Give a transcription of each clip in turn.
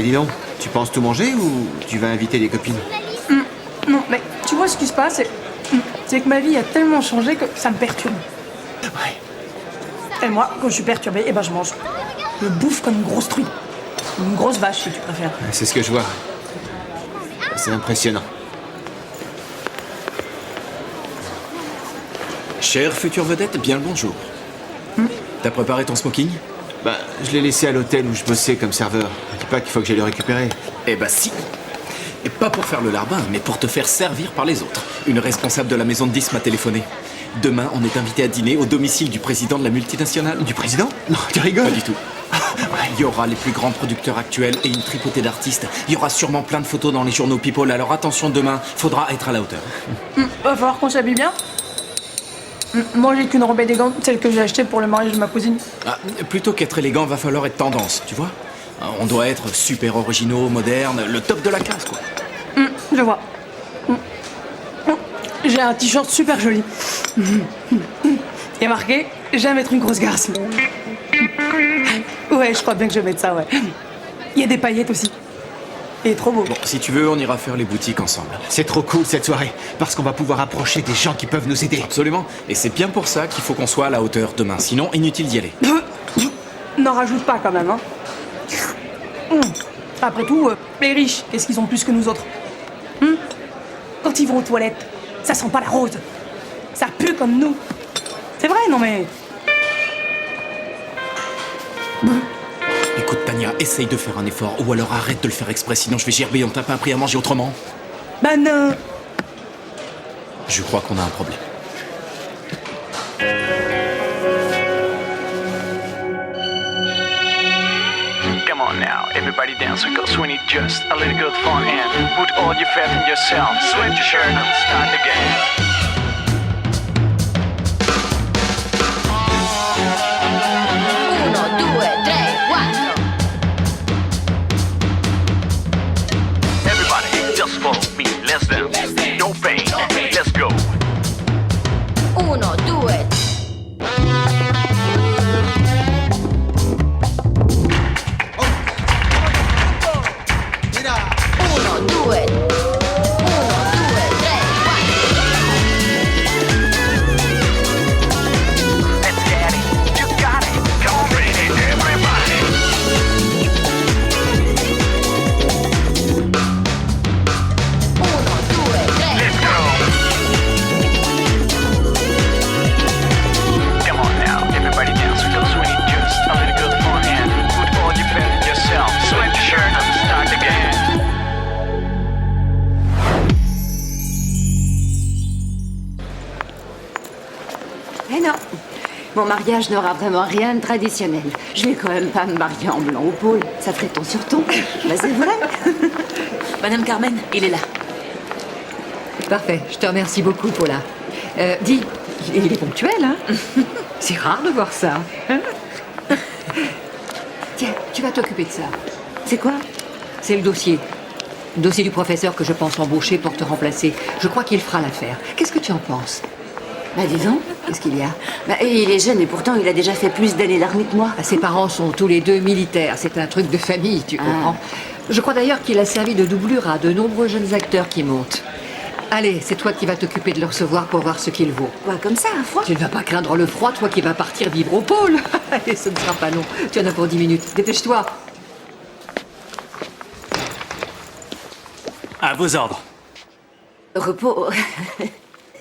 dis donc, tu penses tout manger ou tu vas inviter des copines? Non, mais tu vois ce qui se passe, c'est que ma vie a tellement changé que ça me perturbe. Ouais. Et moi, quand je suis perturbée, eh ben je mange. Je bouffe comme une grosse truie. Une grosse vache, si tu préfères. C'est ce que je vois. C'est impressionnant. Chère future vedette, bien le bonjour. T'as préparé ton smoking? Bah, je l'ai laissé à l'hôtel où je bossais comme serveur. Dis pas qu'il faut que j'aille le récupérer. Eh bah si. Et pas pour faire le larbin, mais pour te faire servir par les autres. Une responsable de la maison de 10 m'a téléphoné. Demain, on est invité à dîner au domicile du président de la multinationale. Du président? Non, tu rigoles? Pas du tout. Il y aura les plus grands producteurs actuels et une tripotée d'artistes. Il y aura sûrement plein de photos dans les journaux People, alors attention demain, faudra être à la hauteur. Va falloir qu'on s'habille bien. Moi, j'ai qu'une robe élégante, celle que j'ai achetée pour le mariage de ma cousine. Ah, plutôt qu'être élégant, va falloir être tendance, tu vois. On doit être super originaux, modernes, le top de la classe, quoi. Je vois. J'ai un t-shirt super joli. Il y a marqué « J'aime être une grosse garce ». Ouais, je crois bien que je vais mettre ça, ouais. Il y a des paillettes aussi. Il est trop beau. Bon, si tu veux, on ira faire les boutiques ensemble. C'est trop cool cette soirée, parce qu'on va pouvoir approcher des gens qui peuvent nous aider. Absolument. Et c'est bien pour ça qu'il faut qu'on soit à la hauteur demain. Sinon, inutile d'y aller. N'en rajoute pas quand même, hein. Après tout, les riches, qu'est-ce qu'ils ont plus que nous autres? Quand ils vont aux toilettes, ça sent pas la rose. Ça pue comme nous. C'est vrai, non mais... Écoute, Tania, essaye de faire un effort, ou alors arrête de le faire exprès, sinon je vais gerber, on t'a pas appris à manger autrement. Bah non. Je crois qu'on a un problème. Come on now, everybody dance because we need just a little good fun and put all your faith in yourself. Sweat your shirt and start again. Uno, due, tre, quattro. Everybody, just follow me. Let's dance. No pain. Let's go. Uno, due. Uno, due. Uno, due, tre, quattro. Let's get it. You got it. Come on, bring it, everybody. Uno, due, tre. Let's go. Come on now, everybody dance because we need just a little good fun and put all your faith in yourself. Sweat your shirt and start again. Mais non, mon mariage n'aura vraiment rien de traditionnel. Je vais quand même pas me marier en blanc au pôle. Ça ferait ton sur ton. Bah c'est vrai. Madame Carmen, il est là. Parfait, je te remercie beaucoup, Paula. Dis, il est ponctuel, hein? C'est rare de voir ça. Tiens, tu vas t'occuper de ça. C'est quoi? C'est le dossier. Le dossier du professeur que je pense embaucher pour te remplacer. Je crois qu'il fera l'affaire. Qu'est-ce que tu en penses? Bah dis donc, qu'est-ce qu'il y a? Bah il est jeune et pourtant il a déjà fait plus d'années d'armée que moi. Ses parents sont tous les deux militaires. C'est un truc de famille, tu comprends? Je crois d'ailleurs qu'il a servi de doublure à de nombreux jeunes acteurs qui montent. Allez, c'est toi qui vas t'occuper de le recevoir pour voir ce qu'il vaut. Quoi, comme ça, à froid? Tu ne vas pas craindre le froid, toi qui vas partir vivre au pôle. Allez, ce ne sera pas long. Tu en as pour 10 minutes. Dépêche-toi. À vos ordres. Repos.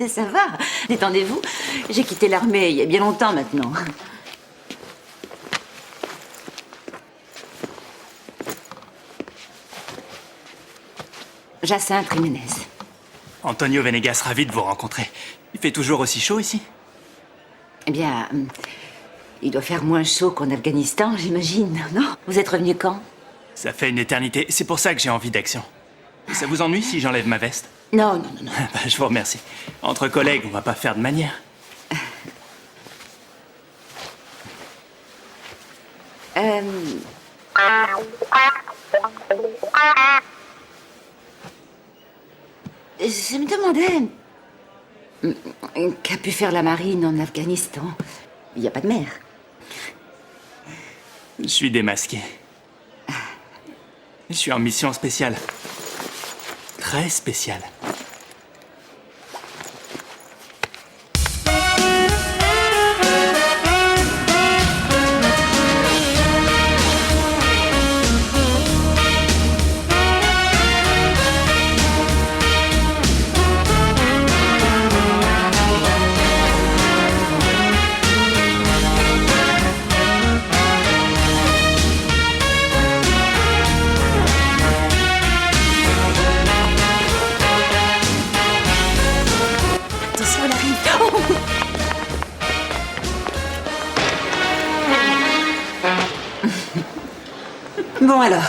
Ça va, détendez-vous. J'ai quitté l'armée il y a bien longtemps maintenant. Jacinthe Jiménez. Antonio Venegas, ravi de vous rencontrer. Il fait toujours aussi chaud ici? Eh bien, il doit faire moins chaud qu'en Afghanistan, j'imagine, non? Vous êtes revenu quand? Ça fait une éternité, c'est pour ça que j'ai envie d'action. Ça vous ennuie si j'enlève ma veste? Non, non, non, non. Bah, je vous remercie. Entre collègues, on va pas faire de manière. Je me demandais... qu'a pu faire la marine en Afghanistan? Il n'y a pas de mer. Je suis démasqué. Je suis en mission spéciale. Très spéciale. Attention, elle arrive. Oh Bon alors,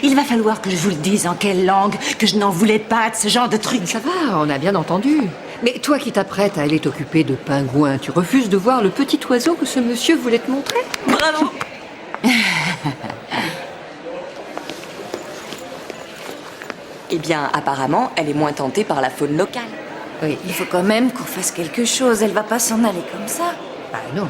il va falloir que je vous le dise en quelle langue, que je n'en voulais pas de ce genre de truc. Ça va, on a bien entendu. Mais toi qui t'apprêtes à aller t'occuper de pingouins, tu refuses de voir le petit oiseau que ce monsieur voulait te montrer? Bravo. Eh bien, apparemment, elle est moins tentée par la faune locale. Oui. Il faut quand même qu'on fasse quelque chose, elle va pas s'en aller comme ça. Ah non.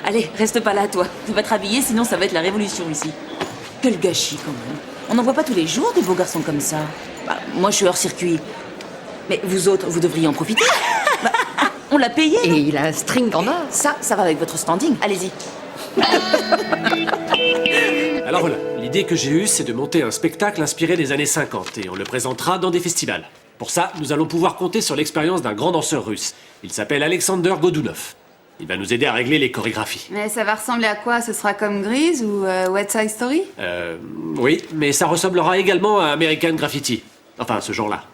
Allez, reste pas là, toi. Tu vas te rhabiller, sinon ça va être la révolution ici. Quel gâchis, quand même. On n'en voit pas tous les jours des beaux garçons comme ça. Bah, moi, je suis hors circuit. Mais vous autres, vous devriez en profiter. Bah, on l'a payé. Et il a un string en or. Ça va avec votre standing. Allez-y. Alors voilà, l'idée que j'ai eue, c'est de monter un spectacle inspiré des années 50 et on le présentera dans des festivals. Pour ça, nous allons pouvoir compter sur l'expérience d'un grand danseur russe. Il s'appelle Alexander Godunov. Il va nous aider à régler les chorégraphies. Mais ça va ressembler à quoi? Ce sera comme Grease ou West Side Story? Oui, mais ça ressemblera également à American Graffiti. Enfin, ce genre-là.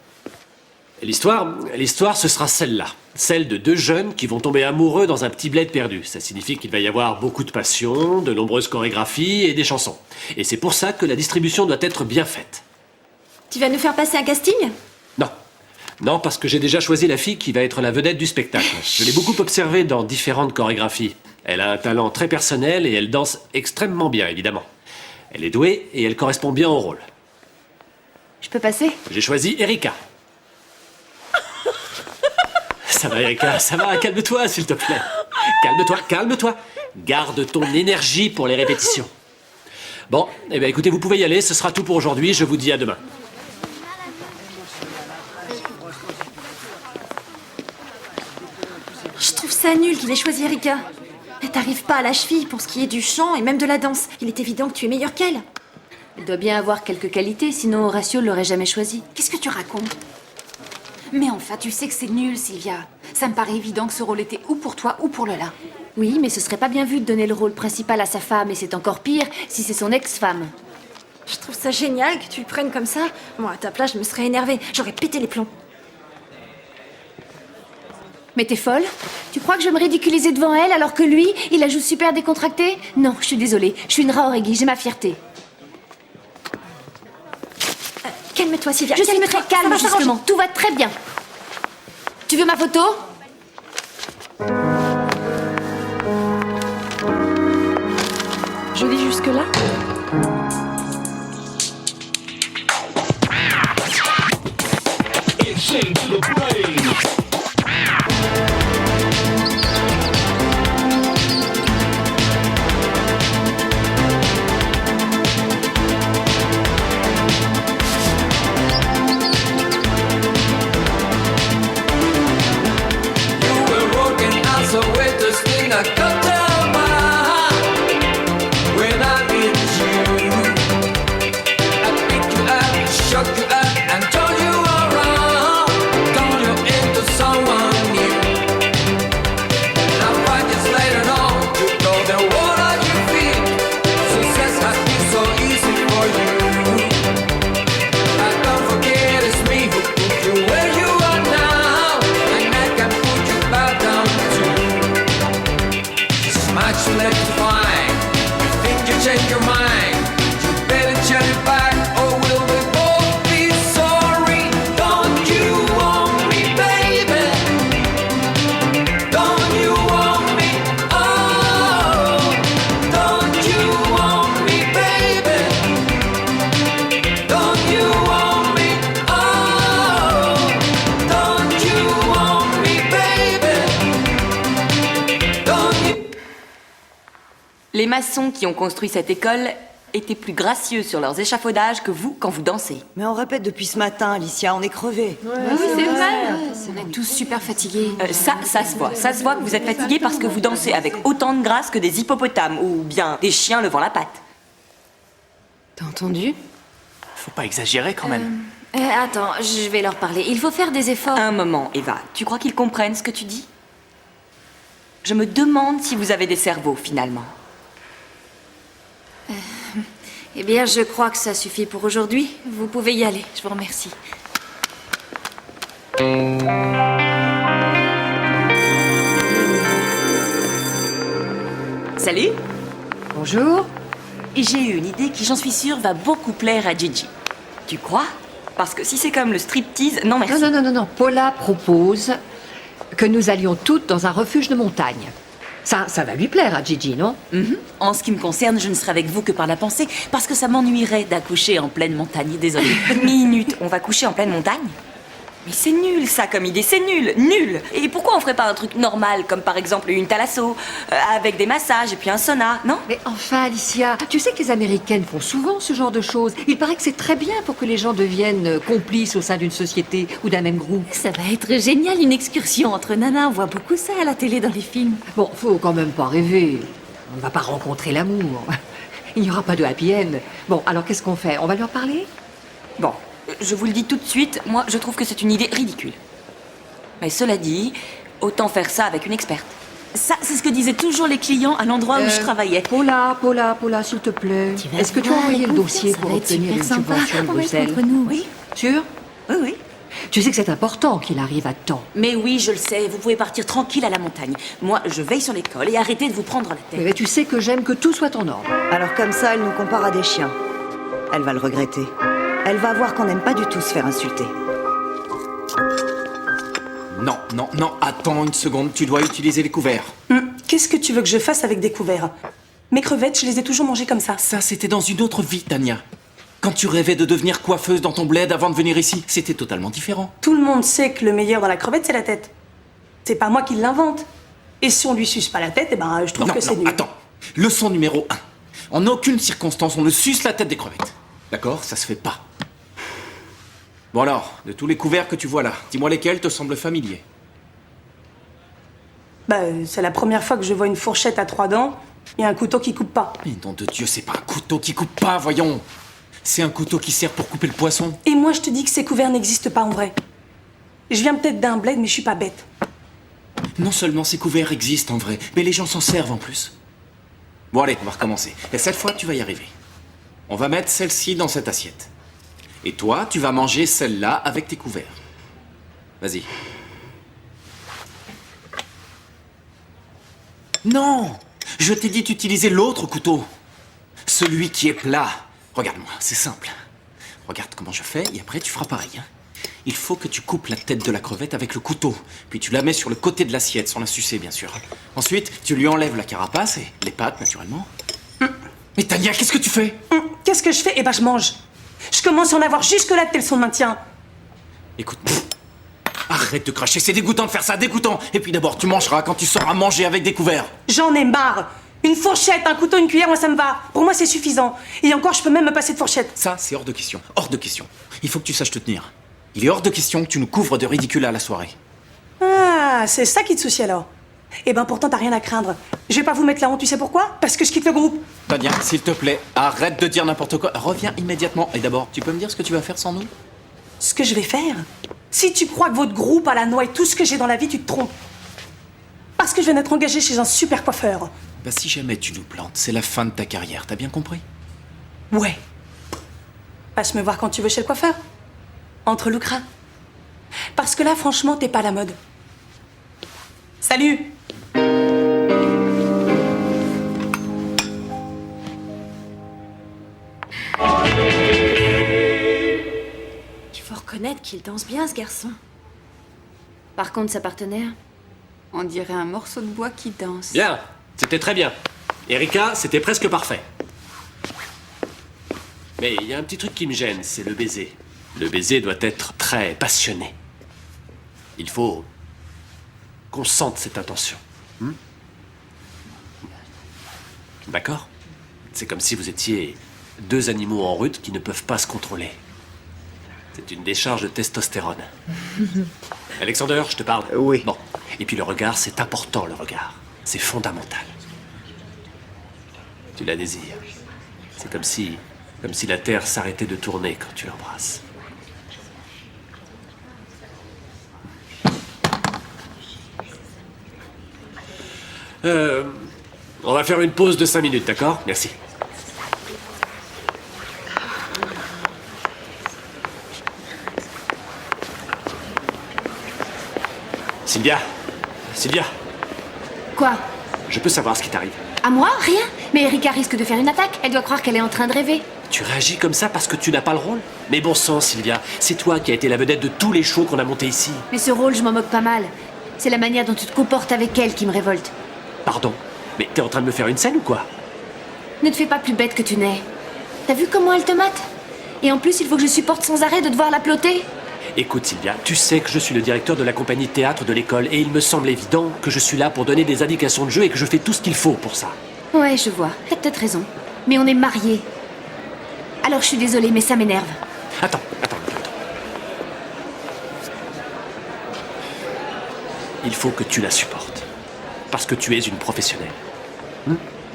Et l'histoire, ce sera celle-là. Celle de deux jeunes qui vont tomber amoureux dans un petit bled perdu. Ça signifie qu'il va y avoir beaucoup de passion, de nombreuses chorégraphies et des chansons. Et c'est pour ça que la distribution doit être bien faite. Tu vas nous faire passer un casting? Non. Non, parce que j'ai déjà choisi la fille qui va être la vedette du spectacle. Je l'ai beaucoup observée dans différentes chorégraphies. Elle a un talent très personnel et elle danse extrêmement bien, évidemment. Elle est douée et elle correspond bien au rôle. Je peux passer? J'ai choisi Erika. Ça va, Erika, ça va, calme-toi, s'il te plaît. Calme-toi, calme-toi. Garde ton énergie pour les répétitions. Bon, eh bien écoutez, vous pouvez y aller, ce sera tout pour aujourd'hui, je vous dis à demain. Je trouve ça nul qu'il ait choisi Erika. Elle t'arrive pas à la cheville pour ce qui est du chant et même de la danse. Il est évident que tu es meilleure qu'elle. Elle doit bien avoir quelques qualités, sinon Horatio l'aurait jamais choisie. Qu'est-ce que tu racontes? Mais enfin, tu sais que c'est nul, Sylvia. Ça me paraît évident que ce rôle était ou pour toi ou pour Lola. Oui, mais ce serait pas bien vu de donner le rôle principal à sa femme, et c'est encore pire si c'est son ex-femme. Je trouve ça génial que tu le prennes comme ça. Moi, à ta place, je me serais énervée. J'aurais pété les plombs. Mais t'es folle? Tu crois que je vais me ridiculiser devant elle alors que lui, il la joue super décontractée? Non, je suis désolée. Je suis une Raoregui, j'ai ma fierté. Calme-toi, Sylvia. Je suis Calme-toi. très Ça calme, va s'arranger. justement. Tout va très bien. Tu veux ma photo? Joli jusque-là? Shook you up and told you were wrong. Told you it Les maçons qui ont construit cette école étaient plus gracieux sur leurs échafaudages que vous quand vous dansez. Mais on répète depuis ce matin, Alicia, on est crevés. Oui, c'est vrai. On est tous super fatigués. Ça se voit. Ça se voit que vous êtes fatigués parce que vous dansez avec autant de grâce que des hippopotames ou bien des chiens levant la patte. T'as entendu? Faut pas exagérer quand même. Attends, je vais leur parler. Il faut faire des efforts. Un moment, Eva. Tu crois qu'ils comprennent ce que tu dis? Je me demande si vous avez des cerveaux, finalement. Eh bien, je crois que ça suffit pour aujourd'hui. Vous pouvez y aller. Je vous remercie. Salut. Bonjour. J'ai eu une idée qui, j'en suis sûre, va beaucoup plaire à Gigi. Tu crois? Parce que si c'est comme le striptease, non merci. Non. Paula propose que nous allions toutes dans un refuge de montagne. Ça va lui plaire à Gigi, non? En ce qui me concerne, je ne serai avec vous que par la pensée, parce que ça m'ennuierait d'accoucher en pleine montagne. Désolée. Minute, on va coucher en pleine montagne? Mais c'est nul, ça, comme idée, c'est nul. Et pourquoi on ferait pas un truc normal, comme par exemple une thalasso, avec des massages et puis un sauna, non? Mais enfin, Alicia, tu sais que les Américaines font souvent ce genre de choses. Il paraît que c'est très bien pour que les gens deviennent complices au sein d'une société ou d'un même groupe. Ça va être génial, une excursion entre nanas. On voit beaucoup ça à la télé dans les films. Bon, faut quand même pas rêver. On ne va pas rencontrer l'amour. Il n'y aura pas de happy end. Bon, alors qu'est-ce qu'on fait? On va leur parler? Bon, je vous le dis tout de suite, moi je trouve que c'est une idée ridicule. Mais cela dit, autant faire ça avec une experte. Ça, c'est ce que disaient toujours les clients à l'endroit où je travaillais. Paula, s'il te plaît. Est-ce que tu as envoyé le dossier pour obtenir une subvention de Bruxelles? Oui. Sûr? Oui. Tu sais que c'est important qu'il arrive à temps. Mais oui, je le sais, vous pouvez partir tranquille à la montagne. Moi, je veille sur l'école et arrêtez de vous prendre la tête. Mais tu sais que j'aime que tout soit en ordre. Alors comme ça, elle nous compare à des chiens. Elle va le regretter. Elle va voir qu'on n'aime pas du tout se faire insulter. Non, attends une seconde, tu dois utiliser les couverts. Qu'est-ce que tu veux que je fasse avec des couverts? Mes crevettes, je les ai toujours mangées comme ça. Ça, c'était dans une autre vie, Tania. Quand tu rêvais de devenir coiffeuse dans ton bled avant de venir ici, c'était totalement différent. Tout le monde sait que le meilleur dans la crevette, c'est la tête. C'est pas moi qui l'invente. Et si on lui suce pas la tête, eh ben, je trouve que c'est nul. Attends. Leçon numéro 1. En aucune circonstance, on ne suce la tête des crevettes. D'accord? Ça se fait pas. Bon alors, de tous les couverts que tu vois là, dis-moi lesquels te semblent familiers. C'est la première fois que je vois une fourchette à 3 dents et un couteau qui coupe pas. Mais nom de Dieu, c'est pas un couteau qui coupe pas, voyons. C'est un couteau qui sert pour couper le poisson. Et moi, je te dis que ces couverts n'existent pas en vrai. Je viens peut-être d'un bled, mais je suis pas bête. Non seulement ces couverts existent en vrai, mais les gens s'en servent en plus. Bon allez, on va recommencer. Et cette fois, tu vas y arriver. On va mettre celle-ci dans cette assiette. Et toi, tu vas manger celle-là avec tes couverts. Vas-y. Non! Je t'ai dit d'utiliser l'autre couteau. Celui qui est plat. Regarde-moi, c'est simple. Regarde comment je fais et après tu feras pareil. Hein. Il faut que tu coupes la tête de la crevette avec le couteau. Puis tu la mets sur le côté de l'assiette, sans la sucer bien sûr. Ensuite, tu lui enlèves la carapace et les pattes naturellement. Mais Tania, qu'est-ce que tu fais? Qu'est-ce que je fais? Eh ben, je mange. Je commence à en avoir jusque-là de tel son maintien. Écoute, arrête de cracher, c'est dégoûtant de faire ça, dégoûtant. Et puis d'abord, tu mangeras quand tu sauras manger avec des couverts. J'en ai marre. Une fourchette, un couteau, une cuillère, moi ça me va. Pour moi, c'est suffisant. Et encore, je peux même me passer de fourchette. Ça, c'est hors de question. Hors de question. Il faut que tu saches te tenir. Il est hors de question que tu nous couvres de ridicule à la soirée. Ah, c'est ça qui te soucie alors. Eh ben pourtant, t'as rien à craindre. Je vais pas vous mettre la honte, tu sais pourquoi? Parce que je quitte le groupe. Tania, s'il te plaît, arrête de dire n'importe quoi. Reviens immédiatement. Et d'abord, tu peux me dire ce que tu vas faire sans nous? Ce que je vais faire? Si tu crois que votre groupe a la noix et tout ce que j'ai dans la vie, tu te trompes. Parce que je viens d'être engagée chez un super coiffeur. Bah si jamais tu nous plantes, c'est la fin de ta carrière, t'as bien compris? Ouais. Passe me voir quand tu veux chez le coiffeur. Entre Lucra. Parce que là, franchement, t'es pas à la mode. Salut! Il faut reconnaître qu'il danse bien, ce garçon. Par contre, sa partenaire, on dirait un morceau de bois qui danse. Bien, c'était très bien. Erika, c'était presque parfait. Mais il y a un petit truc qui me gêne, c'est le baiser. Le baiser doit être très passionné. Il faut qu'on sente cette intention. D'accord? C'est comme si vous étiez deux animaux en route qui ne peuvent pas se contrôler. C'est une décharge de testostérone. Alexander, je te parle? Oui. Bon. Et puis le regard, c'est important, le regard. C'est fondamental. Tu la désires. C'est comme si la Terre s'arrêtait de tourner quand tu l'embrasses. On va faire une pause de 5 minutes, d'accord? Merci. Sylvia. Sylvia. Quoi? Je peux savoir ce qui t'arrive. À moi? Rien. Mais Erika risque de faire une attaque. Elle doit croire qu'elle est en train de rêver. Tu réagis comme ça parce que tu n'as pas le rôle? Mais bon sang, Sylvia, c'est toi qui as été la vedette de tous les shows qu'on a montés ici. Mais ce rôle, je m'en moque pas mal. C'est la manière dont tu te comportes avec elle qui me révolte. Pardon, mais t'es en train de me faire une scène ou quoi? Ne te fais pas plus bête que tu n'es. T'as vu comment elle te mate? Et en plus, il faut que je supporte sans arrêt de devoir la ploter. Écoute Sylvia, tu sais que je suis le directeur de la compagnie de théâtre de l'école et il me semble évident que je suis là pour donner des indications de jeu et que je fais tout ce qu'il faut pour ça. Ouais, je vois. T'as peut-être raison. Mais on est mariés. Alors je suis désolée, mais ça m'énerve. Attends. Il faut que tu la supportes. Parce que tu es une professionnelle.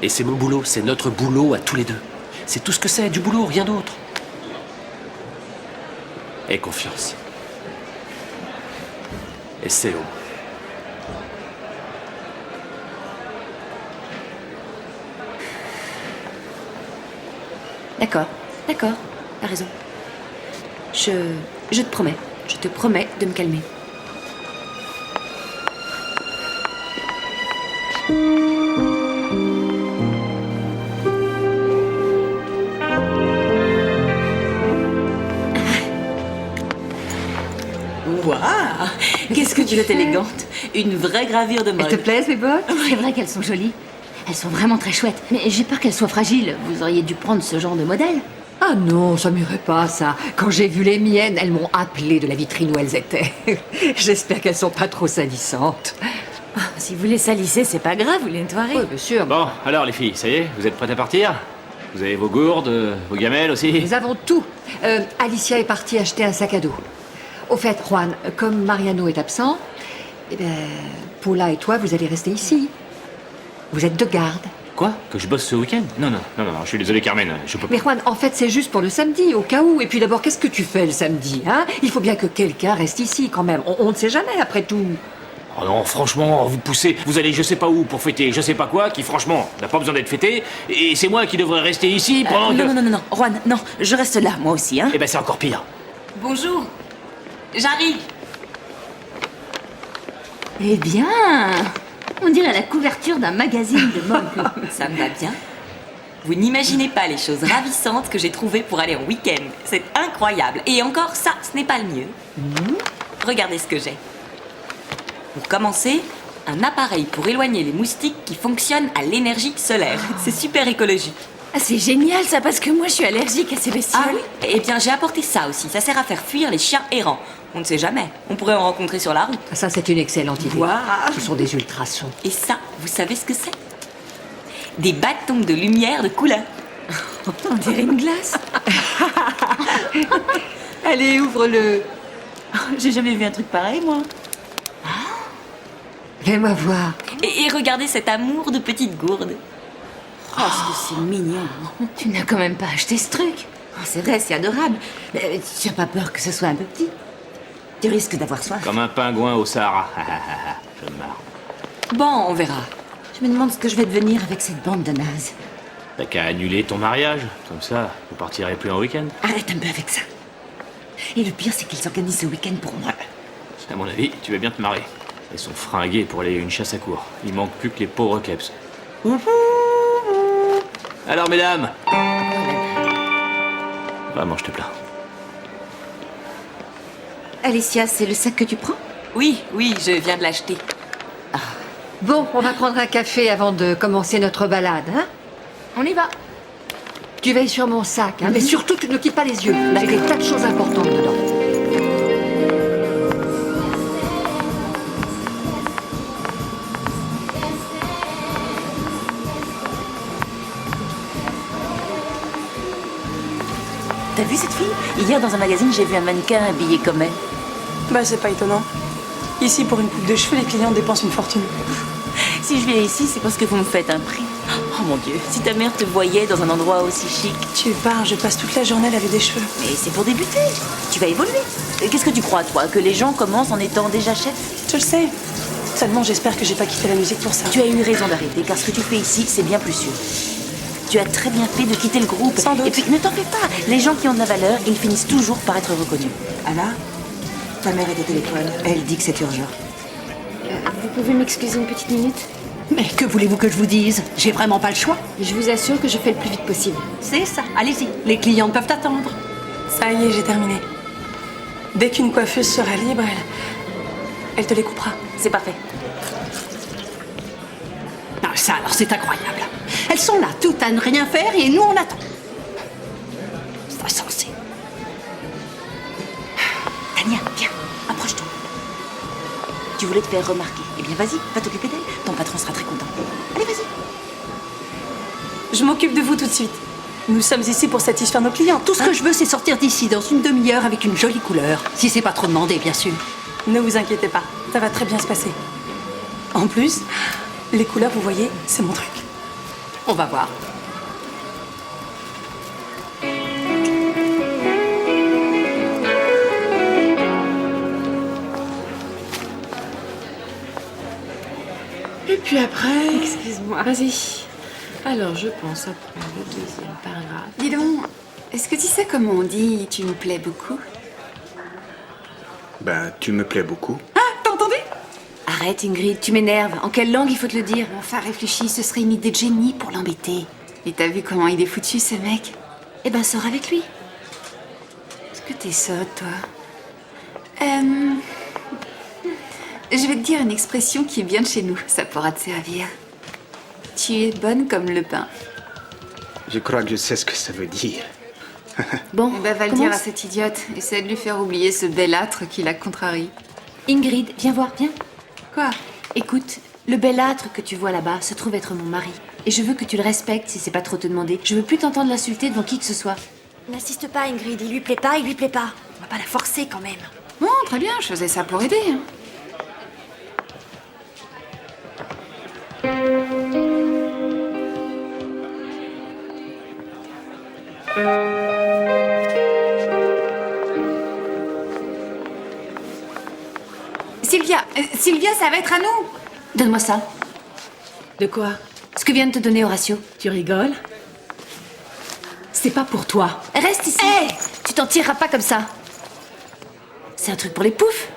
Et c'est mon boulot, c'est notre boulot à tous les deux. C'est tout ce que c'est, du boulot, rien d'autre. Aie confiance. Et c'est haut. D'accord, t'as raison. Je te promets. Je te promets de me calmer. Waouh! Qu'est-ce que tu es élégante! Une vraie gravure de mode. Elles te plaisent, mes bottes? C'est vrai qu'elles sont jolies. Elles sont vraiment très chouettes. Mais j'ai peur qu'elles soient fragiles. Vous auriez dû prendre ce genre de modèle. Ah non, ça m'irait pas, ça. Quand j'ai vu les miennes, elles m'ont appelé de la vitrine où elles étaient. J'espère qu'elles sont pas trop salissantes. Si vous les salissez, c'est pas grave, vous les nettoierez. Oui, bien sûr. Bon, alors les filles, ça y est, vous êtes prêtes à partir? Vous avez vos gourdes, vos gamelles aussi? Nous avons tout. Alicia est partie acheter un sac à dos. Au fait, Juan, comme Mariano est absent, eh ben, Paula et toi, vous allez rester ici. Vous êtes de garde. Quoi? Que je bosse ce week-end? Non, je suis désolé Carmen, je peux pas. Mais Juan, en fait, c'est juste pour le samedi, au cas où. Et puis d'abord, qu'est-ce que tu fais le samedi, hein? Il faut bien que quelqu'un reste ici, quand même. On ne sait jamais, après tout. Oh non, franchement, vous poussez, vous allez je sais pas où pour fêter je sais pas quoi, qui franchement n'a pas besoin d'être fêté, et c'est moi qui devrais rester ici pendant que... Non, Juan, non, je reste là, moi aussi, hein. Eh ben c'est encore pire. Bonjour, j'arrive. Eh bien, on dirait la couverture d'un magazine de mode. Ça me va bien. Vous n'imaginez pas les choses ravissantes que j'ai trouvées pour aller en week-end. C'est incroyable. Et encore, ça, ce n'est pas le mieux. Regardez ce que j'ai. Pour commencer, un appareil pour éloigner les moustiques qui fonctionne à l'énergie solaire. C'est super écologique. Ah, c'est génial ça, parce que moi je suis allergique à ces bestioles. Ah oui? Eh bien, j'ai apporté ça aussi. Ça sert à faire fuir les chiens errants. On ne sait jamais. On pourrait en rencontrer sur la route. Ça, c'est une excellente idée. Waouh. Ce sont des ultrasons. Et ça, vous savez ce que c'est? Des bâtons de lumière de couleur. On dirait une glace. Allez, ouvre-le. J'ai jamais vu un truc pareil, moi. Fais-moi voir. Et regardez cet amour de petite gourde. Oh, ce que c'est mignon. Tu n'as quand même pas acheté ce truc. Oh, c'est vrai, c'est adorable. Mais tu n'as pas peur que ce soit un peu petit? Tu risques d'avoir soif. Comme un pingouin au Sahara. Je me marre. Bon, on verra. Je me demande ce que je vais devenir avec cette bande de nazes. T'as qu'à annuler ton mariage, comme ça, vous partirez plus en week-end. Arrête un peu avec ça. Et le pire, c'est qu'ils organisent ce week-end pour moi. À mon avis, tu vas bien te marrer. Ils sont fringués pour aller à une chasse à courre. Il manque plus que les pauvres kleps. Alors, mesdames. Vraiment, je te plains. Alicia, c'est le sac que tu prends? Oui, je viens de l'acheter. Bon, on va prendre un café avant de commencer notre balade, hein? On y va. Tu veilles sur mon sac, hein? Mais surtout, tu ne quittes pas les yeux. J'ai des tas de choses importantes dedans. T'as vu cette fille? Hier, dans un magazine, j'ai vu un mannequin habillé comme elle. Bah, c'est pas étonnant. Ici, pour une coupe de cheveux, les clients dépensent une fortune. Si je viens ici, c'est parce que vous me faites un prix. Oh mon Dieu, si ta mère te voyait dans un endroit aussi chic. Tu pars, je passe toute la journée à laver des cheveux. Mais c'est pour débuter. Tu vas évoluer. Qu'est-ce que tu crois, toi? Que les gens commencent en étant déjà chef? Je le sais. Seulement, j'espère que j'ai pas quitté la musique pour ça. Tu as eu raison d'arrêter, car ce que tu fais ici, c'est bien plus sûr. Tu as très bien fait de quitter le groupe. Sans doute. Et puis, ne t'en fais pas. Les gens qui ont de la valeur, ils finissent toujours par être reconnus. Anna, ta mère est au téléphone. Elle dit que c'est urgent. Vous pouvez m'excuser une petite minute? Mais que voulez-vous que je vous dise? J'ai vraiment pas le choix. Je vous assure que je fais le plus vite possible. C'est ça, allez-y. Les clients peuvent attendre. Ça y est, j'ai terminé. Dès qu'une coiffeuse sera libre, elle te les coupera. C'est parfait. Ah, ça alors, c'est incroyable. Elles sont là, toutes à ne rien faire, et nous on attend. C'est insensé. Tania, viens, approche-toi. Tu voulais te faire remarquer. Eh bien, vas-y, va t'occuper d'elle. Ton patron sera très content. Allez, vas-y. Je m'occupe de vous tout de suite. Nous sommes ici pour satisfaire nos clients. Tout ce que je veux, c'est sortir d'ici dans une demi-heure avec une jolie couleur. Si c'est pas trop demandé, bien sûr. Ne vous inquiétez pas, ça va très bien se passer. En plus, les couleurs, vous voyez, c'est mon truc. On va voir. Et puis après... Excuse-moi. Vas-y. Alors, je pense à prendre le deuxième paragraphe. Dis donc, est-ce que tu sais comment on dit « tu me plais beaucoup » ? Ben, tu me plais beaucoup. Ah, t'as entendu ? Arrête, Ingrid, tu m'énerves. En quelle langue il faut te le dire? Enfin, réfléchis, ce serait une idée de génie pour l'embêter. Et t'as vu comment il est foutu, ce mec? Eh ben, sors avec lui. Est-ce que t'es sotte, toi? Je vais te dire une expression qui vient de chez nous. Ça pourra te servir. Tu es bonne comme le pain. Je crois que je sais ce que ça veut dire. Bon, Eh ben, va le commence. dire à cette idiote. Essaie de lui faire oublier ce bel âtre qui la contrarie. Ingrid, viens voir, viens. Quoi? Écoute, le bel âtre que tu vois là-bas se trouve être mon mari. Et je veux que tu le respectes si c'est pas trop te demander. Je veux plus t'entendre l'insulter devant qui que ce soit. N'insiste pas, Ingrid. Il lui plaît pas, il lui plaît pas. On va pas la forcer quand même. Bon, très bien, je faisais ça pour aider. Hein. Sylvia, ça va être à nous. Donne-moi ça. De quoi? Ce que vient de te donner Horatio. Tu rigoles? C'est pas pour toi. Reste ici. Hé, tu t'en tireras pas comme ça. C'est un truc pour les poufs.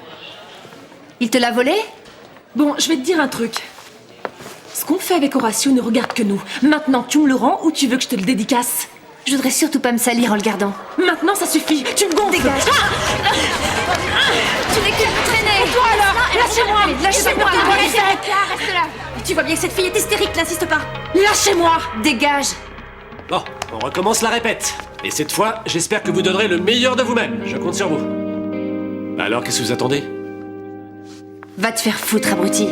Il te l'a volé? Bon, je vais te dire un truc. Ce qu'on fait avec Horatio ne regarde que nous. Maintenant, tu me le rends ou tu veux que je te le dédicace? Je voudrais surtout pas me salir en le gardant. Maintenant, ça suffit. Tu me gonfles. Dégage. Tu n'es qu'une traînée. Et toi alors? Lâchez-moi. Lâchez-moi. Reste là. Tu vois bien que cette fille est hystérique, n'insiste pas. Lâchez-moi. Dégage. Bon, on recommence la répète. Et cette fois, j'espère que vous donnerez le meilleur de vous-même. Je compte sur vous. Alors, qu'est-ce que vous attendez? Va te faire foutre, abruti.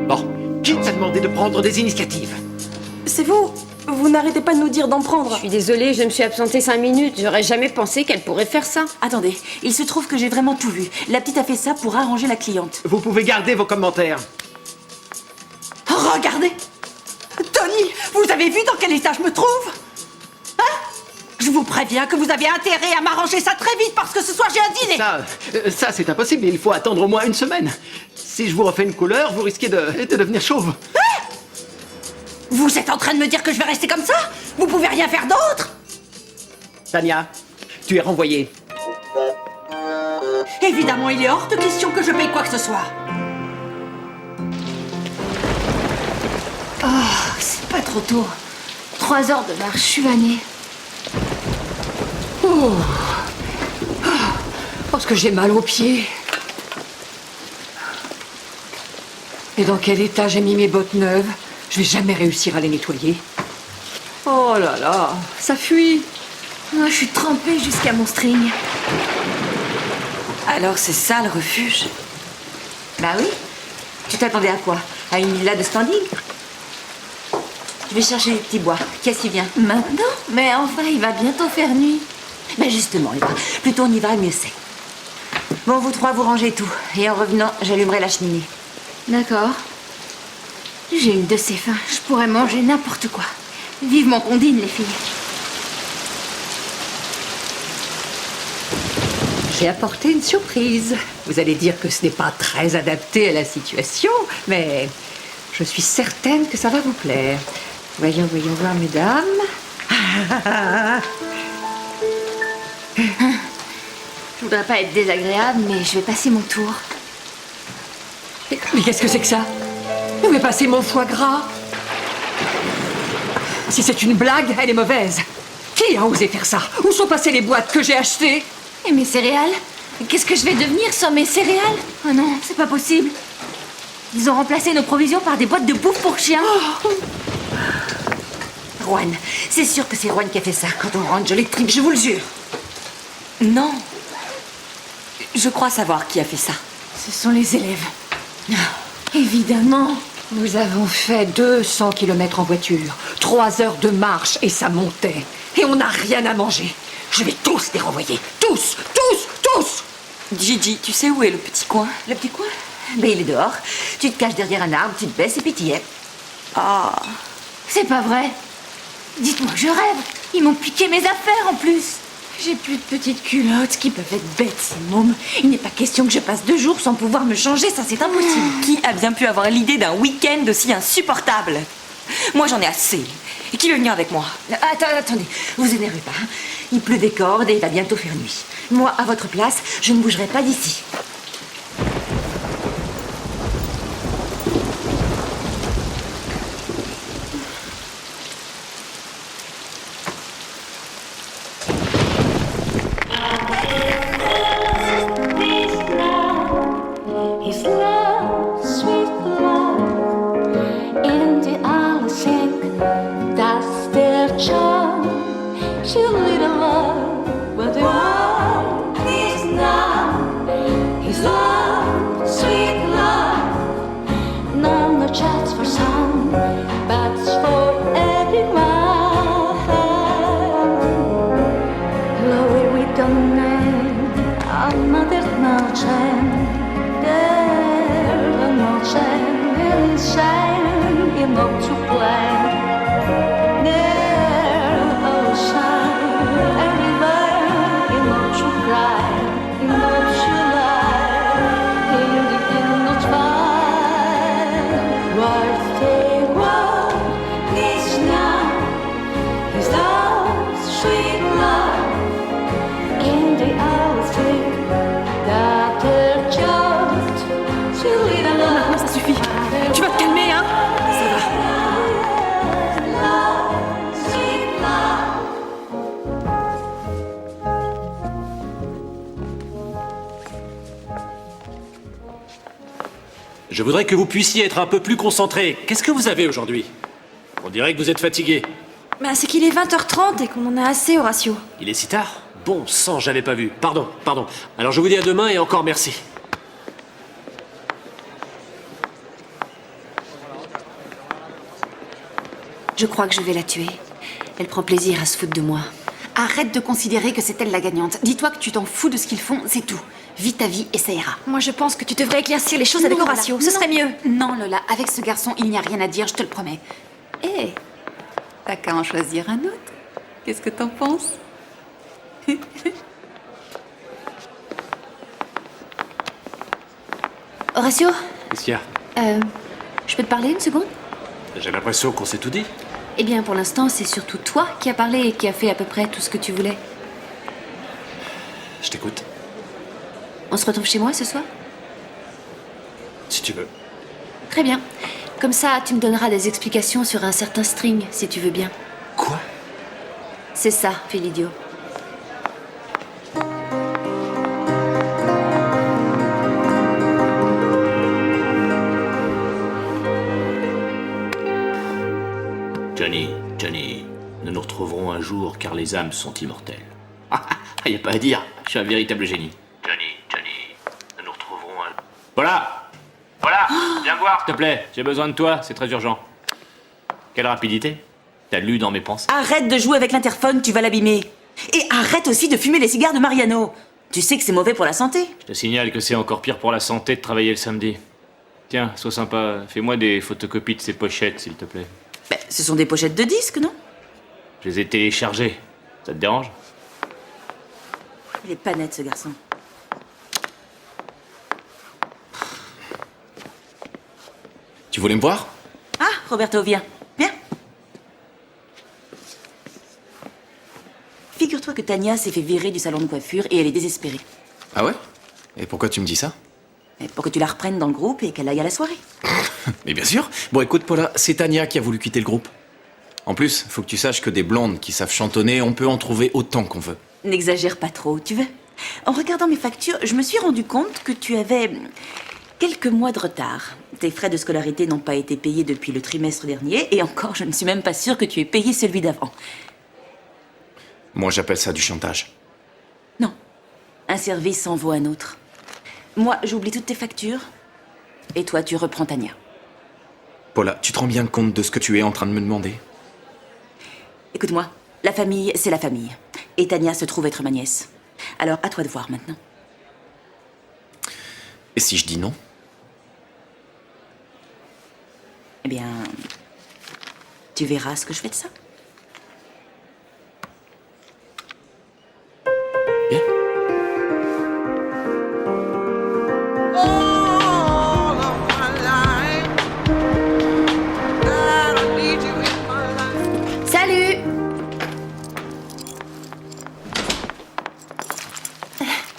Bon. Qui t'a demandé de prendre des initiatives? C'est vous. Vous n'arrêtez pas de nous dire d'en prendre. Je suis désolée, je me suis absentée 5 minutes. J'aurais jamais pensé qu'elle pourrait faire ça. Attendez, il se trouve que j'ai vraiment tout vu. La petite a fait ça pour arranger la cliente. Vous pouvez garder vos commentaires. Regardez! Tony, vous avez vu dans quel état je me trouve? Hein? Je vous préviens que vous avez intérêt à m'arranger ça très vite parce que ce soir j'ai un dîner. Ça c'est impossible. Il faut attendre au moins une semaine. Si je vous refais une couleur, vous risquez de devenir chauve. Hein? Vous êtes en train de me dire que je vais rester comme ça? Vous pouvez rien faire d'autre? Tania, tu es renvoyée. Évidemment, il est hors de question que je paye quoi que ce soit. Oh, c'est pas trop tôt. 3 heures de marche, je suis vannée. Oh, parce que j'ai mal aux pieds. Et dans quel état j'ai mis mes bottes neuves? Je vais jamais réussir à les nettoyer. Oh là là, ça fuit. Oh, je suis trempée jusqu'à mon string. Alors c'est ça le refuge? Bah oui. Tu t'attendais à quoi? À une villa de standing? Je vais chercher les petits bois. Qu'est-ce qui vient? Maintenant? Mais enfin, il va bientôt faire nuit. Ben justement, Eva, plus tôt on y va, mieux c'est. Bon, vous trois, vous rangez tout. Et en revenant, j'allumerai la cheminée. D'accord. J'ai une de ces faims. Je pourrais manger n'importe quoi. Vivement qu'on dîne, les filles. J'ai apporté une surprise. Vous allez dire que ce n'est pas très adapté à la situation, mais je suis certaine que ça va vous plaire. Voyons voir, mesdames. Je voudrais pas être désagréable, mais je vais passer mon tour. Mais qu'est-ce que c'est que ça? Où est passé mon foie gras? Si c'est une blague, elle est mauvaise. Qui a osé faire ça? Où sont passées les boîtes que j'ai achetées? Et mes céréales? Qu'est-ce que je vais devenir sans mes céréales? Oh non, c'est pas possible. Ils ont remplacé nos provisions par des boîtes de bouffe pour chiens. Juan, c'est sûr que c'est Juan qui a fait ça. Quand on rentre, je l'étripe, je vous le jure. Non. Je crois savoir qui a fait ça. Ce sont les élèves. Évidemment. Nous avons fait 200 km en voiture, 3 heures de marche et ça montait. Et on n'a rien à manger. Je vais tous les renvoyer. Tous. Gigi, tu sais où est le petit coin? Le petit coin? Ben, il est dehors. Tu te caches derrière un arbre, tu te baisses et puis t'y es. Ah. C'est pas vrai. Dites-moi que je rêve. Ils m'ont piqué mes affaires en plus. J'ai plus de petites culottes qui peuvent être bêtes, ces mômes. Il n'est pas question que je passe 2 jours sans pouvoir me changer, ça c'est impossible. Qui a bien pu avoir l'idée d'un week-end aussi insupportable? Moi j'en ai assez. Et qui veut venir avec moi? Attendez, vous énervez pas. Hein. Il pleut des cordes et il va bientôt faire nuit. Moi, à votre place, je ne bougerai pas d'ici. Je voudrais que vous puissiez être un peu plus concentré. Qu'est-ce que vous avez aujourd'hui? On dirait que vous êtes fatigué. Bah, c'est qu'il est 20h30 et qu'on en a assez, Horatio. Il est si tard? Bon sang, j'avais pas vu. Pardon. Alors je vous dis à demain et encore merci. Je crois que je vais la tuer. Elle prend plaisir à se foutre de moi. Arrête de considérer que c'est elle la gagnante. Dis-toi que tu t'en fous de ce qu'ils font, c'est tout. Vis ta vie et ça ira. Moi, je pense que tu devrais éclaircir les choses avec Horatio. Ce serait mieux. Non, Lola, avec ce garçon, il n'y a rien à dire, je te le promets. Hé, t'as qu'à en choisir un autre. Qu'est-ce que t'en penses? Horatio, Qu'est-ce qu'il y a? je peux te parler une seconde? J'ai l'impression qu'on s'est tout dit. Eh bien, pour l'instant, c'est surtout toi qui as parlé et qui a fait à peu près tout ce que tu voulais. Je t'écoute. On se retrouve chez moi ce soir? Si tu veux. Très bien. Comme ça, tu me donneras des explications sur un certain string, si tu veux bien. Quoi? C'est ça, fais l'idiot. Johnny, nous nous retrouverons un jour car les âmes sont immortelles. Y a pas à dire, je suis un véritable génie. Johnny, nous nous retrouverons un... Voilà, viens voir, s'il te plaît, j'ai besoin de toi, c'est très urgent. Quelle rapidité. T'as lu dans mes pensées. Arrête de jouer avec l'interphone, tu vas l'abîmer. Et arrête aussi de fumer les cigares de Mariano. Tu sais que c'est mauvais pour la santé. Je te signale que c'est encore pire pour la santé de travailler le samedi. Tiens, sois sympa, fais-moi des photocopies de ces pochettes, s'il te plaît. Ben, ce sont des pochettes de disques, non? Je les ai téléchargées. Ça te dérange? Il est pas net, ce garçon. Tu voulais me voir? Ah, Roberto, viens. Viens. Figure-toi que Tania s'est fait virer du salon de coiffure et elle est désespérée. Ah ouais? Et pourquoi tu me dis ça? Et pour que tu la reprennes dans le groupe et qu'elle aille à la soirée. Mais bien sûr. Bon, écoute, Paula, c'est Tania qui a voulu quitter le groupe. En plus, faut que tu saches que des blondes qui savent chantonner, on peut en trouver autant qu'on veut. N'exagère pas trop, tu veux? En regardant mes factures, je me suis rendu compte que tu avais quelques mois de retard. Tes frais de scolarité n'ont pas été payés depuis le trimestre dernier, et encore, je ne suis même pas sûre que tu aies payé celui d'avant. Moi, j'appelle ça du chantage. Non. Un service en vaut un autre. Moi, j'oublie toutes tes factures, et toi, tu reprends Tania. Paula, tu te rends bien compte de ce que tu es en train de me demander? Écoute-moi, la famille, c'est la famille. Et Tania se trouve être ma nièce. Alors, à toi de voir maintenant. Et si je dis non? Eh bien, tu verras ce que je fais de ça. Salut!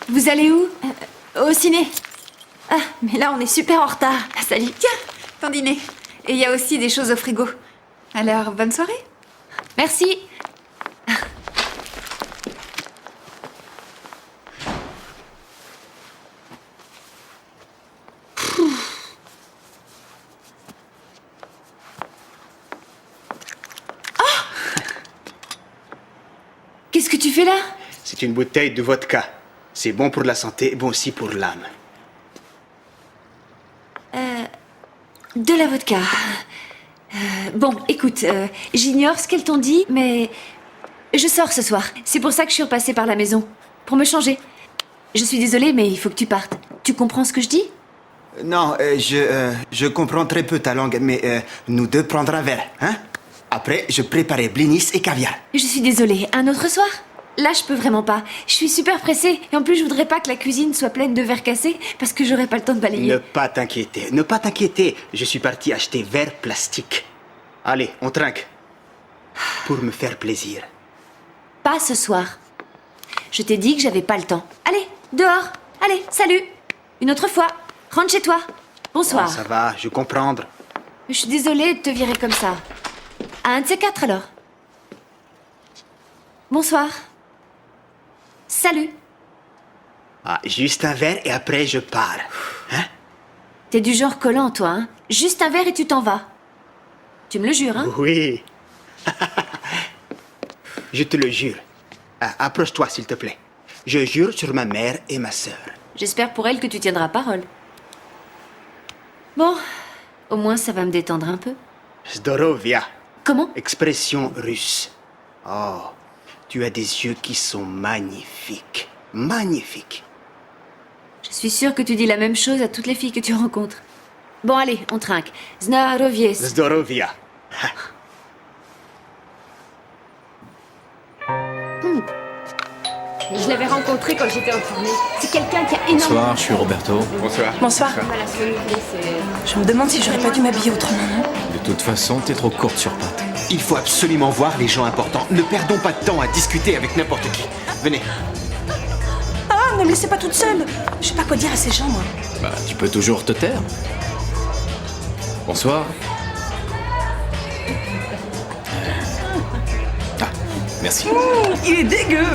Vous allez où? Au ciné. Ah, mais là on est super en retard. Salut. Tiens, ton dîner. Et il y a aussi des choses au frigo. Alors, bonne soirée. Merci. Qu'est-ce que tu fais là? C'est une bouteille de vodka. C'est bon pour la santé et bon aussi pour l'âme. De la vodka. Bon, écoute, j'ignore ce qu'elles t'ont dit, mais je sors ce soir. C'est pour ça que je suis repassée par la maison. Pour me changer. Je suis désolée, mais il faut que tu partes. Tu comprends ce que je dis? Non, je comprends très peu ta langue, mais nous deux prendre un verre, hein? Après, je préparais blinis et caviar. Je suis désolée. Un autre soir? Là, je peux vraiment pas. Je suis super pressée. Et en plus, je voudrais pas que la cuisine soit pleine de verres cassés parce que j'aurais pas le temps de balayer. Ne pas t'inquiéter, ne pas t'inquiéter. Je suis parti acheter verre plastique. Allez, on trinque. Pour me faire plaisir. Pas ce soir. Je t'ai dit que j'avais pas le temps. Allez, dehors. Allez, salut. Une autre fois. Rentre chez toi. Bonsoir. Oh, ça va, je comprends. Je suis désolée de te virer comme ça. À un de ces quatre, alors. Bonsoir. Salut. Ah, juste un verre et après je pars. Hein? T'es du genre collant, toi, hein? Juste un verre et tu t'en vas. Tu me le jures, hein? Oui. Je te le jure. Ah, approche-toi, s'il te plaît. Je jure sur ma mère et ma sœur. J'espère pour elle que tu tiendras parole. Bon, au moins ça va me détendre un peu. Zdorovia. Comment? Expression russe. Oh, tu as des yeux qui sont magnifiques. Magnifiques. Je suis sûre que tu dis la même chose à toutes les filles que tu rencontres. Bon, allez, on trinque. Znarovies. Zdorovia. Je l'avais rencontré quand j'étais en tournée. C'est quelqu'un qui a énormément... Bonsoir, je suis Roberto. Bonsoir. Bonsoir. Je me demande si j'aurais pas dû m'habiller autrement. De toute façon, t'es trop courte sur pattes. Il faut absolument voir les gens importants. Ne perdons pas de temps à discuter avec n'importe qui. Venez. Ah, ne me laissez pas toute seule. Je sais pas quoi dire à ces gens, moi. Bah, tu peux toujours te taire. Bonsoir. Ah, merci. Il est dégueu.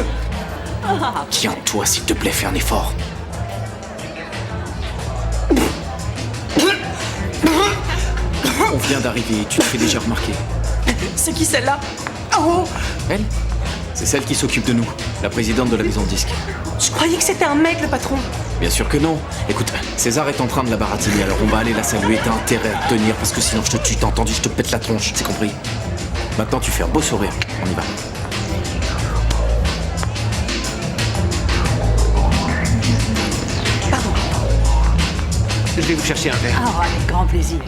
Tiens-toi, s'il te plaît, fais un effort. On vient d'arriver, tu te fais déjà remarquer. C'est qui celle-là? Oh! Elle? C'est celle qui s'occupe de nous, la présidente de la maison de disques. Je croyais que c'était un mec, le patron. Bien sûr que non. Écoute, César est en train de la baratiner, alors on va aller la saluer. T'as intérêt à te tenir, parce que sinon je te tue, t'as entendu, je te pète la tronche, c'est compris? Maintenant tu fais un beau sourire, on y va. Pardon. Je vais vous chercher un verre. Oh, avec grand plaisir.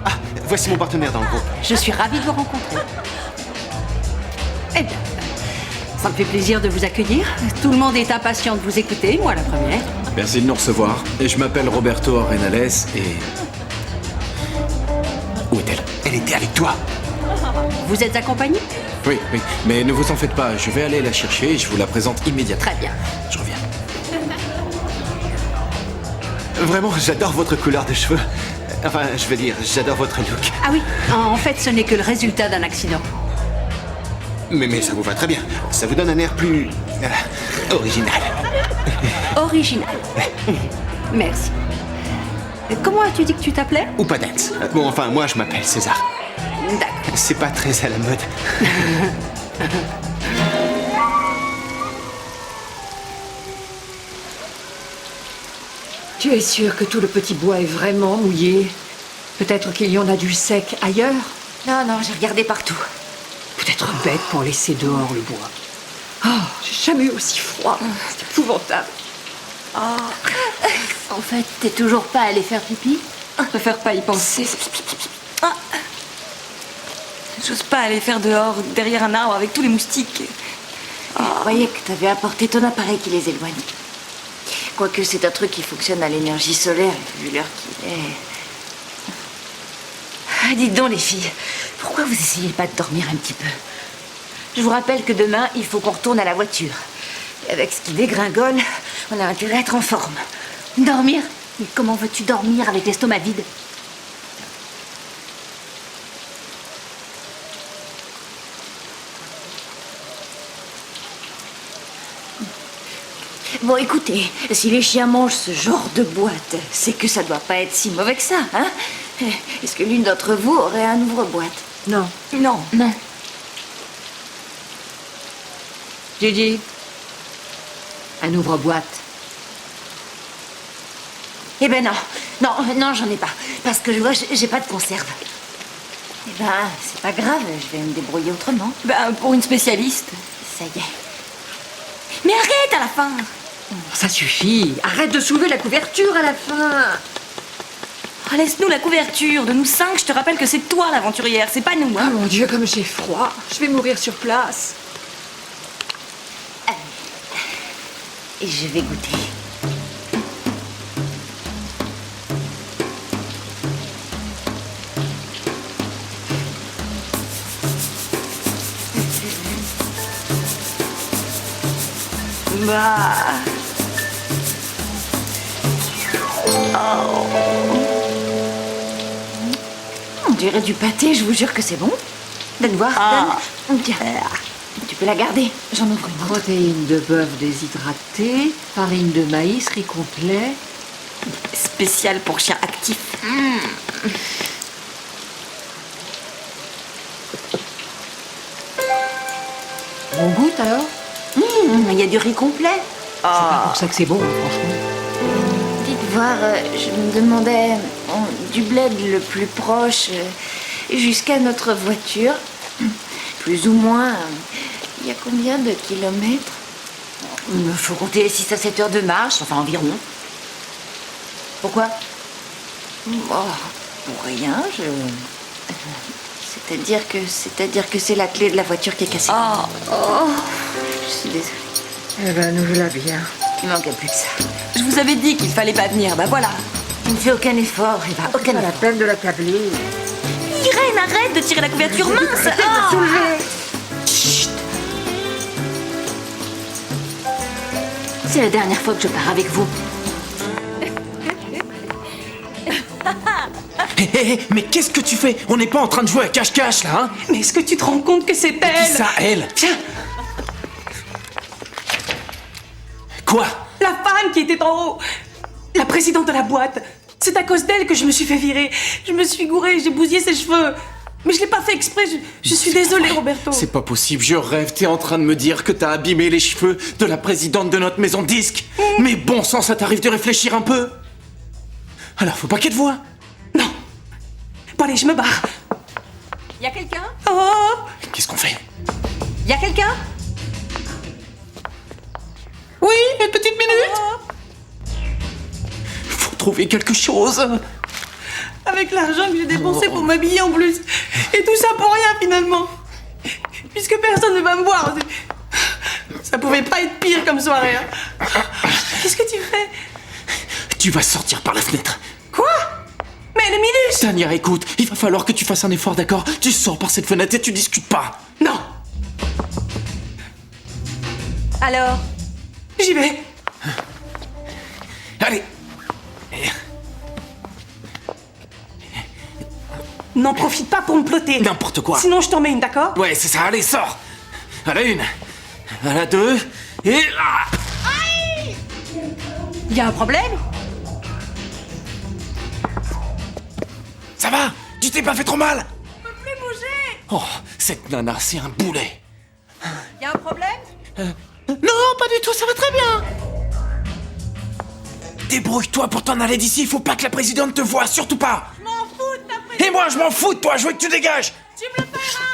Ah, voici mon partenaire dans le groupe. Je suis ravie de vous rencontrer. Eh bien, ça me fait plaisir de vous accueillir. Tout le monde est impatient de vous écouter, moi la première. Merci de nous recevoir. Et je m'appelle Roberto Arenales et... Où est-elle? Elle était avec toi. Vous êtes accompagné? Oui, oui. Mais ne vous en faites pas, je vais aller la chercher et je vous la présente immédiatement. Très bien. Je reviens. Vraiment, j'adore votre couleur de cheveux. Enfin, je veux dire, j'adore votre look. Ah oui, en fait, ce n'est que le résultat d'un accident. Mais ça vous va très bien. Ça vous donne un air plus... original. Original. Merci. Comment as-tu dit que tu t'appelais? Upadance. Bon, enfin, moi, je m'appelle César. D'accord. C'est pas très à la mode. Tu es sûr que tout le petit bois est vraiment mouillé? Peut-être qu'il y en a du sec ailleurs? Non, non, j'ai regardé partout. Peut-être bête pour laisser dehors le bois. Oh, j'ai jamais eu aussi froid. C'est épouvantable. En fait, t'es toujours pas allé faire pipi? Je préfère pas y penser. Ah. J'ose pas aller faire dehors, derrière un arbre avec tous les moustiques. Je croyais que t'avais apporté ton appareil qui les éloigne. Quoique c'est un truc qui fonctionne à l'énergie solaire, vu l'heure qu'il est. Ah, dites donc les filles, pourquoi vous essayez pas de dormir un petit peu? Je vous rappelle que demain, il faut qu'on retourne à la voiture. Et avec ce qui dégringole, on a intérêt à être en forme. Dormir? Mais comment veux-tu dormir avec l'estomac vide? Bon, écoutez, si les chiens mangent ce genre de boîte, c'est que ça doit pas être si mauvais que ça, hein? Est-ce que l'une d'entre vous aurait un ouvre-boîte? Non. Non. Non. Gigi, un ouvre-boîte. Eh ben non. Non, j'en ai pas. Parce que je vois, j'ai pas de conserve. Eh ben, c'est pas grave, je vais me débrouiller autrement. Ben, pour une spécialiste. Ça y est. Mais arrête à la fin! Ça suffit. Arrête de soulever la couverture à la fin. Oh, laisse-nous la couverture. De nous 5, je te rappelle que c'est toi l'aventurière, c'est pas nous, hein. Oh mon Dieu, comme j'ai froid. Je vais mourir sur place. Et je vais goûter. Bah... Oh. On dirait du pâté, je vous jure que c'est bon. Donne voir, donne. Tiens. Tu peux la garder, j'en ouvre une. Protéines de bœuf déshydratées, farine de maïs, riz complet. Spécial pour chiens actifs. On goûte alors? Il y a du riz complet. C'est pas pour ça que c'est bon, franchement. Dites voir, je me demandais du bled le plus proche jusqu'à notre voiture. Plus ou moins, il y a combien de kilomètres? Il faut compter 6 à 7 heures de marche, enfin environ. Pourquoi? Pour rien, C'est-à-dire que c'est la clé de la voiture qui est cassée. Je suis désolée. Eh ben, nous voilà bien. Il manquait plus que ça. Je vous avais dit qu'il fallait pas venir, bah voilà. Tu ne fais aucun effort, Eva, aucun Pas la effort. peine de l'accabler. Irène, arrête de tirer la couverture mince. Chut. C'est la dernière fois que je pars avec vous. Hé, mais qu'est-ce que tu fais? On n'est pas en train de jouer à cache-cache, là, hein? Mais est-ce que tu te rends compte que c'est Qui elle? ça, elle? Tiens, Quoi? la femme qui était en haut. La présidente de la boîte. C'est à cause d'elle que je me suis fait virer. Je me suis gourée, j'ai bousillé ses cheveux. Mais je l'ai pas fait exprès, je suis désolée, Roberto. C'est pas possible, je rêve. T'es en train de me dire que t'as abîmé les cheveux de la présidente de notre maison de disques. Mais bon sang, ça t'arrive de réfléchir un peu? Alors, faut pas qu'elle te voie. Bon, allez, je me barre. Y a quelqu'un? Oh! Qu'est-ce qu'on fait? Y a quelqu'un? Oui, une petite minute. Faut trouver quelque chose. Avec l'argent que j'ai dépensé pour m'habiller en plus. Et tout ça pour rien, finalement. Puisque personne ne va me voir. Ça pouvait pas être pire comme soirée. Hein. Qu'est-ce que tu fais? Tu vas sortir par la fenêtre. Quoi? Mais elle est minus! Tania, écoute, il va falloir que tu fasses un effort, d'accord? Tu sors par cette fenêtre et tu discutes pas. Non! Alors? J'y vais. Allez. N'en profite pas pour me plotter. N'importe quoi. Sinon, je t'en mets une, d'accord? Ouais, c'est ça, allez, sors. À la 1, à la 2, et là. Aïe! Y a un problème? Ça va? Tu t'es pas fait trop mal? Je peux plus bouger. Oh, cette nana, c'est un boulet. Y a un problème? Non, pas du tout, ça va très bien. Débrouille-toi pour t'en aller d'ici, faut pas que la présidente te voie, surtout pas. Je m'en fous de ta présidente. Et moi, je m'en fous de toi, je veux que tu dégages. Tu me le paieras.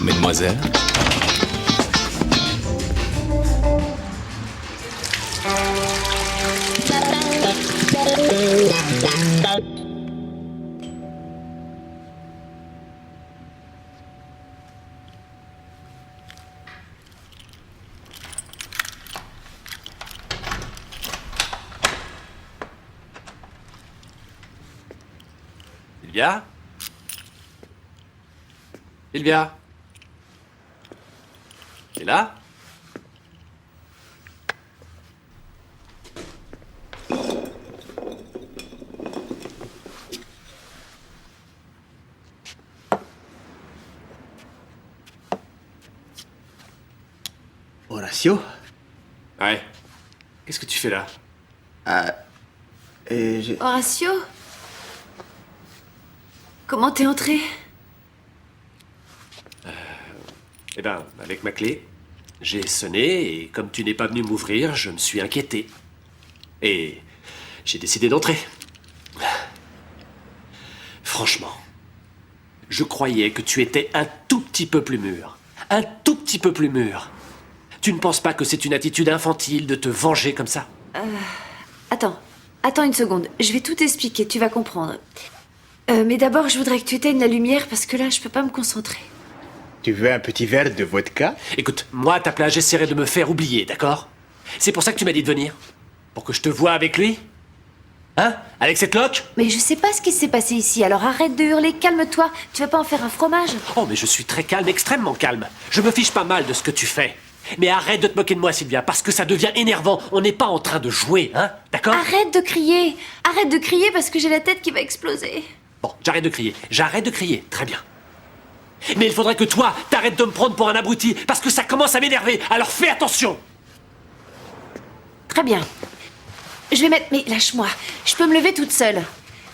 Mesdemoiselles. Sylvia? Sylvia? T'es là? Horacio? Ouais. Qu'est-ce que tu fais là? Horacio? Comment t'es entré? Eh ben, avec ma clé, j'ai sonné et comme tu n'es pas venu m'ouvrir, je me suis inquiété. Et j'ai décidé d'entrer. Franchement, je croyais que tu étais un tout petit peu plus mûr. Un tout petit peu plus mûr. Tu ne penses pas que c'est une attitude infantile de te venger comme ça? Attends une seconde. Je vais tout expliquer, tu vas comprendre. Mais d'abord, je voudrais que tu éteignes la lumière parce que là, je peux pas me concentrer. Tu veux un petit verre de vodka? Écoute, moi, à ta place, j'essaierai de me faire oublier, d'accord? C'est pour ça que tu m'as dit de venir? Pour que je te voie avec lui? Hein? Avec cette loque? Mais je sais pas ce qui s'est passé ici, alors arrête de hurler, calme-toi. Tu vas pas en faire un fromage? Oh, mais je suis très calme, extrêmement calme. Je me fiche pas mal de ce que tu fais. Mais arrête de te moquer de moi, Sylvia, parce que ça devient énervant. On n'est pas en train de jouer, hein? D'accord? Arrête de crier! Arrête de crier parce que j'ai la tête qui va exploser. Bon, j'arrête de crier. J'arrête de crier. Très bien. Mais il faudrait que toi, t'arrêtes de me prendre pour un abruti, parce que ça commence à m'énerver. Alors fais attention! Très bien. Je vais mettre... Mais lâche-moi. Je peux me lever toute seule.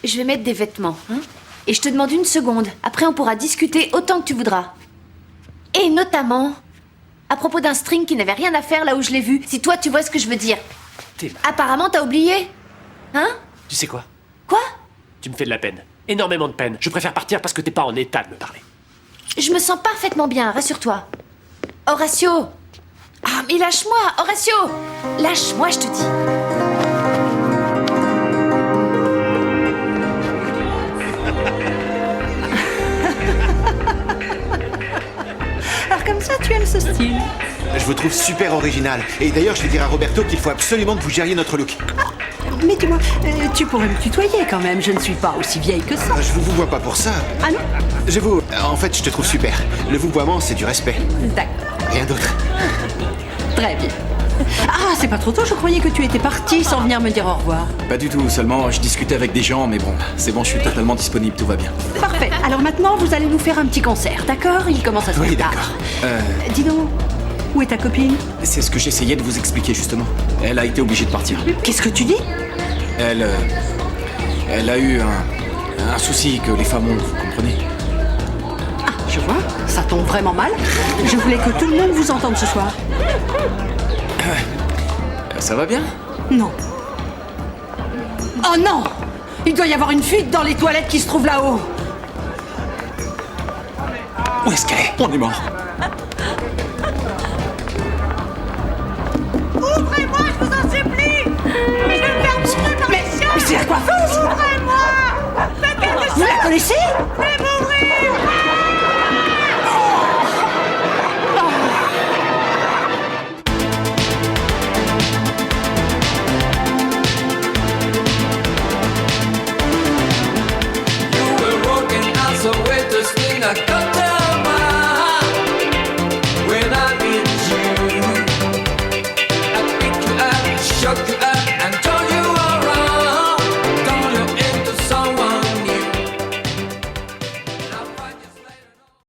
Je vais mettre des vêtements, hein? Et je te demande une seconde. Après, on pourra discuter autant que tu voudras. Et notamment... à propos d'un string qui n'avait rien à faire là où je l'ai vu, si toi tu vois ce que je veux dire. Apparemment t'as oublié. Hein? Tu sais quoi? Quoi? Tu me fais de la peine. Énormément de peine. Je préfère partir parce que t'es pas en état de me parler. Je me sens parfaitement bien, rassure-toi. Horacio! Ah, mais lâche-moi, Horacio! Lâche-moi, je te dis. Alors comme ça, tu aimes ce style? Je vous trouve super original. Et d'ailleurs, je vais dire à Roberto qu'il faut absolument que vous gériez notre look. Mais dis-moi, tu pourrais me tutoyer quand même, je ne suis pas aussi vieille que ça. Je vous vois pas pour ça. Ah non? En fait, je te trouve super. Le vouvoiement, c'est du respect. D'accord. Rien d'autre. Très bien. Ah, c'est pas trop tôt, je croyais que tu étais parti sans venir me dire au revoir. Pas du tout, seulement je discutais avec des gens, mais bon, c'est bon, je suis totalement disponible, tout va bien. Parfait. Alors maintenant, vous allez nous faire un petit concert, d'accord? Il commence à se Oui, faire tard. d'accord. Dis donc, où est ta copine? C'est ce que j'essayais de vous expliquer, justement. Elle a été obligée de partir. Qu'est-ce que tu dis? Elle a eu un souci que les femmes ont, vous comprenez? Ah, je vois, ça tombe vraiment mal. Je voulais que tout le monde vous entende ce soir. Ça va bien? Non. Oh non! Il doit y avoir une fuite dans les toilettes qui se trouvent là-haut. Où est-ce qu'elle est? On est mort. Ouvrez-moi, je vous en supplie! Je vais me faire bouffer par les chiens! Mais c'est la coiffeuse! Ouvrez-moi! Faites quelque chose! Vous la connaissez? Faites m'ouvrir! So with the sting, I got